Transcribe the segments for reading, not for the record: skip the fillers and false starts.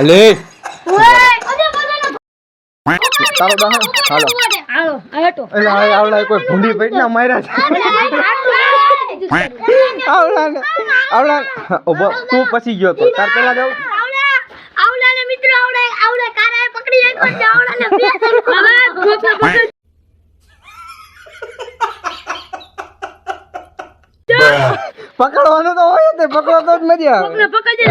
લે ઓય તારો દા હાલો હાલો હવે તો એટલે આવડા કોઈ ભૂંડી પેટના માર્યા છે આવડા ઉભો તું પછી ગયો તો તાર પેલા જાવ આવડાને મિત્ર આવડે કારાએ પકડી રાખ્યો આવડાને બે પકડવાનું તો હોય તે પકડો તો જ મજા આવે પકડજે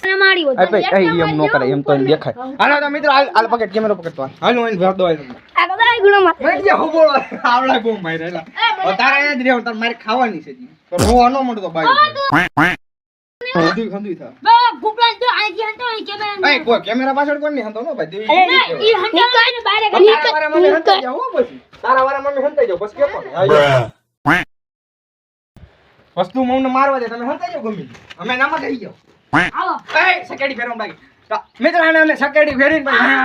ને મારી હોય એમ નો કરે એમ તો દેખાય હાલો તો મિત્રો હાલ પકડ કેમેરો પકડતો હાલ હું ભર દો આ બધા ગુણો માં મેં જે હોબો આવડા બહુ મારેલા તારા યાદ રહેવ તાર મારે ખાવાની છે જી તો રોવા ન મળતો બાઈ ખંદુઈ થા બા ગુપલા જો આજી હંતો કે બે એ કોઈ કેમેરા પાછળ કોણ ની હંતો નો ભાઈ દેવી ઈ હંતો ને બારે તારા વારા મને હંતાઈ જાવ હો પછી તારા વારા મને હંતાઈ જાવ પછી કે કોણ વસ્તુ મને મારવા દે તમે હંતાઈ જાવ ગમી અમે નામાં થઈ જાવ આવો એ સકેડી ફેરવા બાકી મિત્ર આને અમે સકેડી ફેરીને પછી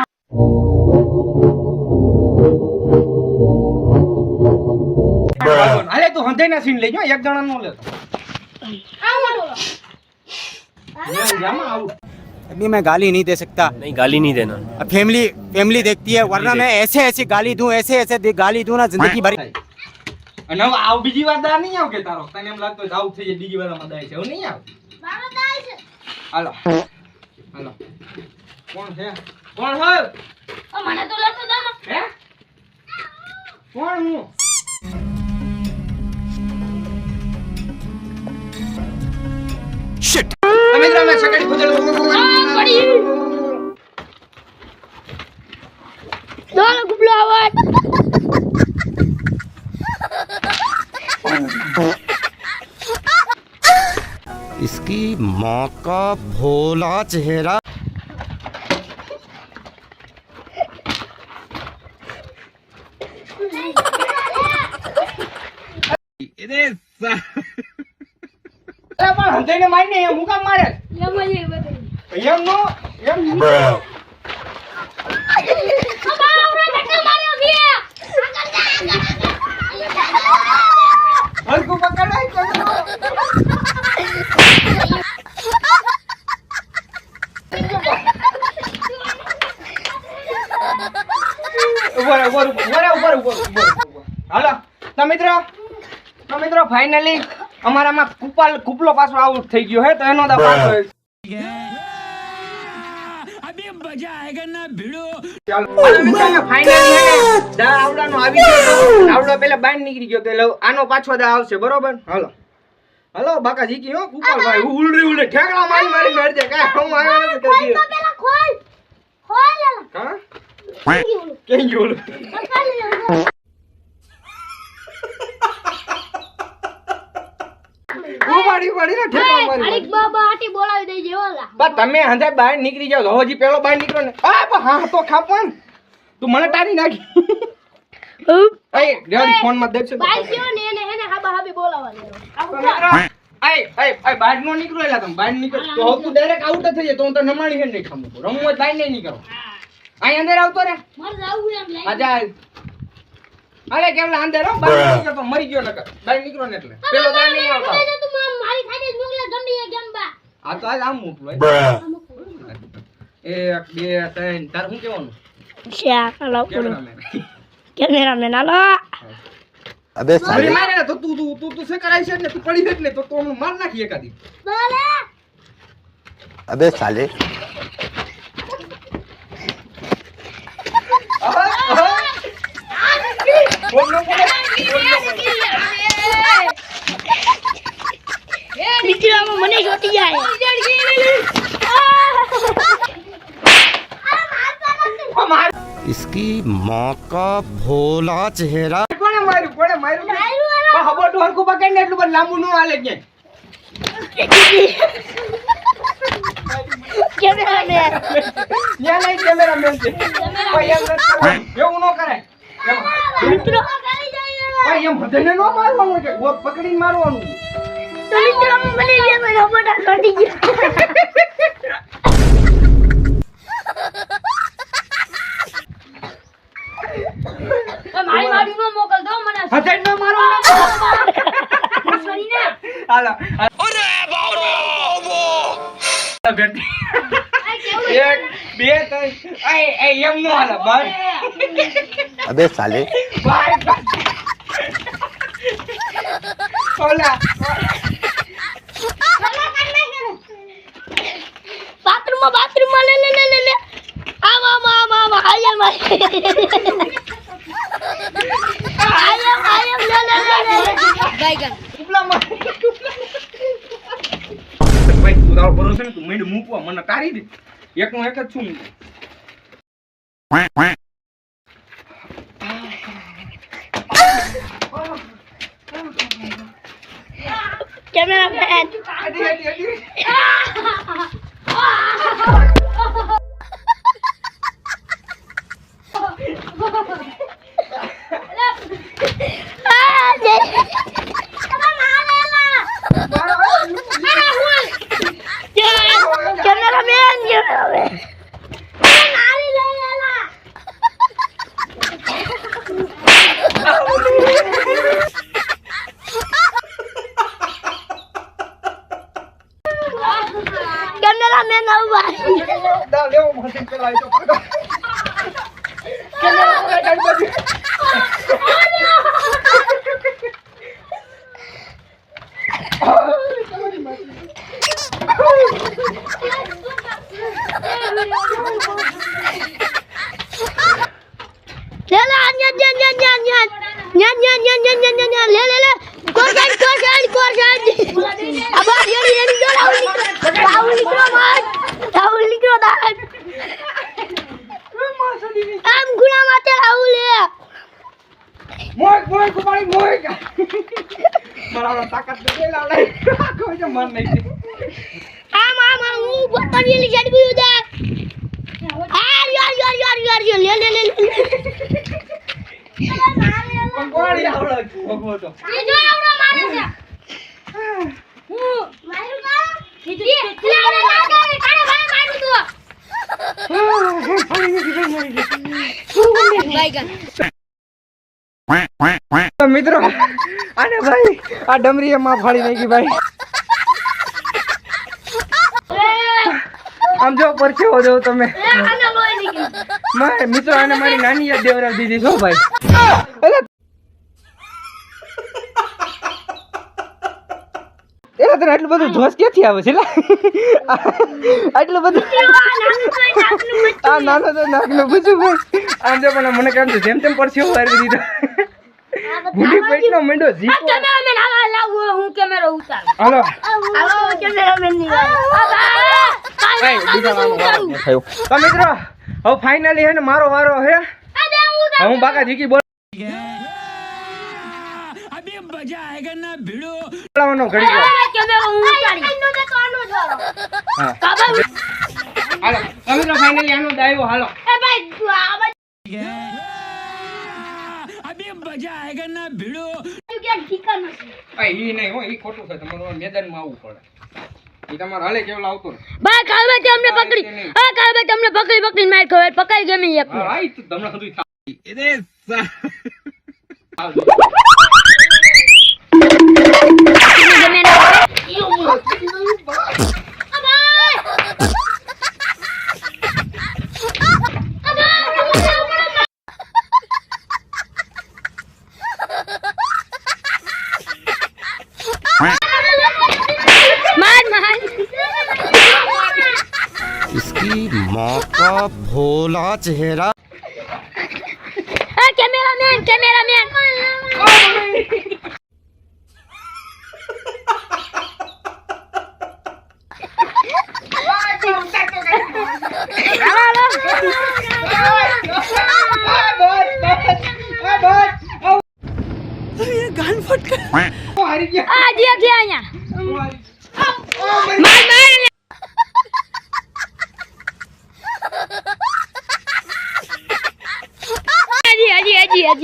અરે તું હંધાઈ ના સીન લેજો એક જણા નો લેતો अभी मैं गाली नहीं दे सकता। नहीं गाली नहीं देना। अब फैमिली देखती है, वरना मैं ऐसे गाली दूं, ऐसे गाली दूं ना जिंदगी भर। અને હવે આવ બીજી વાર દા નહીં આવ કે તારો તને એમ લાગતો જાવ થઈ જાય બીજી વાર માં દાય છે એવું નહીં આવ મારો દાય છે હાલો કોણ હોય મને તો લાગતો દાનો હે કોણ હું Shit. મિત્રો મેં સકડી ખોજલ પડી દાનો ગુપલો આવાજ इसकी माँ का भोला चेहरा। પણ હંધાઈને મારી ને એમ મુકા મારે એમ જ બતાવી એમ નો એમ હલકુ પકડાય તો ઉપર હાલો તો મિત્રો ફાઇનલી અમારામાં કુપલો પાછો આઉટ થઈ ગયો હે તો એનો દા પાછો અબે મજા આયેગા ના ભીડો ચાલો મિત્રો ફાઇનલી દા આવડાનો આવી ગયો આવડો પેલા બાઈન નીકળી ગયો તો આનો પાછો દા આવશે બરોબર હાલો બાકા જીકી હો કુપલ ભાઈ ઉલડી ઠેકડા મારી મારી દે કાય હું આવ્યો નથી કરી પેલા ખોલ હા કેમ ગયો ઉપાડી ને ઠેકડા મારી અરે બાબા આટી બોલાવી દેજે ઓલા બા તમે હંધે બહાર નીકળી જાવ તો હજી પેલો બહાર નીકળો ને હા તો ખાપણ તું મને ટારી નાખી એ રેડી ફોન માં દેખશે બાઈ ગયો ને એને હાબા હાબી બોલાવા દેવો બહાર નો નીકળો એલા તમે બહાર નીકળ તો તું ડાયરેક્ટ આઉટ થઈ જાય તો હું તો નમાણી હે નહીં ખામું રમવું બહાર નહીં કરો અહીં અંદર આવતો રે માર જાવું એમ લાગે આજા અરે કેવલા અંદર હો બહાર નીકળ તો મરી ગયો નકર બહાર નીકળો ને એટલે પેલો બહાર નહીં આવતો તું મારી ખાડે મોકલા ગમી ગંબા આ તો આજ આમ મોકલો 1 2 3 તાર હું કેવાનું શ્યા હાલો કેમેરામેન હાલો अबे અરે મારે તો તું સે કરાય છે ને તું પડી છે ને તો હું માર નાખી એકાદી બોલે अबे साले મિત્રમાં મને જોતી જાય इसकी माँ का भोला चेहरा। કોણે માર્યું હબો ઢોરકુ પકડીને એટલું બધું લાંબુ નો હાલે કે કેમેરામેન ન્યા નહીં કેમેરામેન છે ભાઈ એમ નથી કરવાનું. એવું નો કરાય મિત્રો કરી જાય ભાઈ એમ હૃદયને નો મારવાનું કે ઓ પકડીને મારવાનું તો મિત્રમાં મને જેમ રોબોટ છોડી ગયો મારી મારી નો મોકલ દો મને હૃદય નો મારવાનું છોડીને હાલો ભેટી. 1 2 3 એમ નો હાલે બાર. अबे साले બાર. ઓલા બાથરૂમમાં લે આમ આયા લે ગાયગન ઉપલામાં. ભાઈ તું તારો ભરોસો ને તું મીંડ મૂકવા મને તારી દે. એકનો એક જ છું. કેમેરામેન કેમેરામેન આવા દા લેવો મને પેલા તો પકડો. મોય કુમારી મોય. મારા તાકાત દે લાવ લે. કોઈ તો મન નહીં. હું બતાવી છડ ગયું દા યાર લે પણ કોણી આવડે ભગવો તો. બીજો આવડો મારે છે હું મારું કા બીજો કાને ભાઈ મારું તો મિત્રો આને ભાઈ આ ડમરીએ માં ફાડી નાખી ભાઈ. આમ જો પરછેવો જો તમે મારે મિત્રો આને મારી નાની યાદ દેવરાવી દીધી છો ભાઈ. એટલે તને આટલું બધું જોશ ક્યાંથી આવે છે? આટલું બધું આ નાનો તો નાકનું પૂછું ભાઈ. આમ જો પણ મને કેમ છે જેમ તેમ પરછેવો વારી દીધો. ભૂલી પેટનો મંડો જીકો. કેમેરામેન આવા લાવો હું કેમેરો ઉતાર હાલો હાલો કેમેરામેન ની થયો. તો મિત્રો હવે ફાઇનલી હે ને મારો વારો હે. હું બાકા જીકી બોલ अभी मजा आएगा ना भिड़ो બોલાવાનો ઘડી ગયો. કેમેરો હું ઉતારી આનો તો આનો જોરો હા કાબા હાલો તો મિત્રો ફાઇનલી આનો દાયો હાલો. એ ભાઈ તું આવા अभी मजा आएगा ना भिड़ो તું કે ઠીકા નથી ભાઈ ઈ નહીં હો ઈ ખોટું છે. તમારે મેદાનમાં આવવું પડે. ઈ તમારે હાલે કેવલ આવતો ને. ભાઈ કાલવે તમને પકડી આ કાલવે તમને પકડીને માર ખબર પકડી ગમે એક હા આઈ તું તમને બધું થા. ગમે ના इसकी माँ का भोला चेहरा કેમેરામેન ये गान फट गया હારી ગયા. આ જે કે અહીંયા માર માર હજી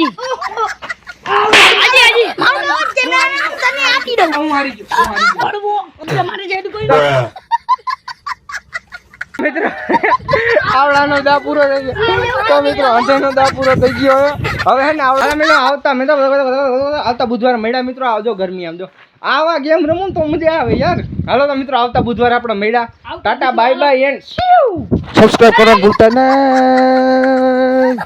તને આપી દઉં હું હારી ગયો. હું હારી ગયો. પડવો તમારે જેડ કોઈ મિત્રો આવડાનો દા પૂરો થઈ ગયો. તો મિત્રો અંધેનો દા પૂરો થઈ ગયો હવે હે ને આવડા મેં આવતા બુધવારે મળ્યા મિત્રો. આવજો ગરમી આમ જો આવા ગેમ રમું ને તો મજા આવે યાર. હાલો તો મિત્રો આવતા બુધવારે આપણે મળ્યા. Tata bye bye and subscribe કરવાનું ભૂલતા નહીં.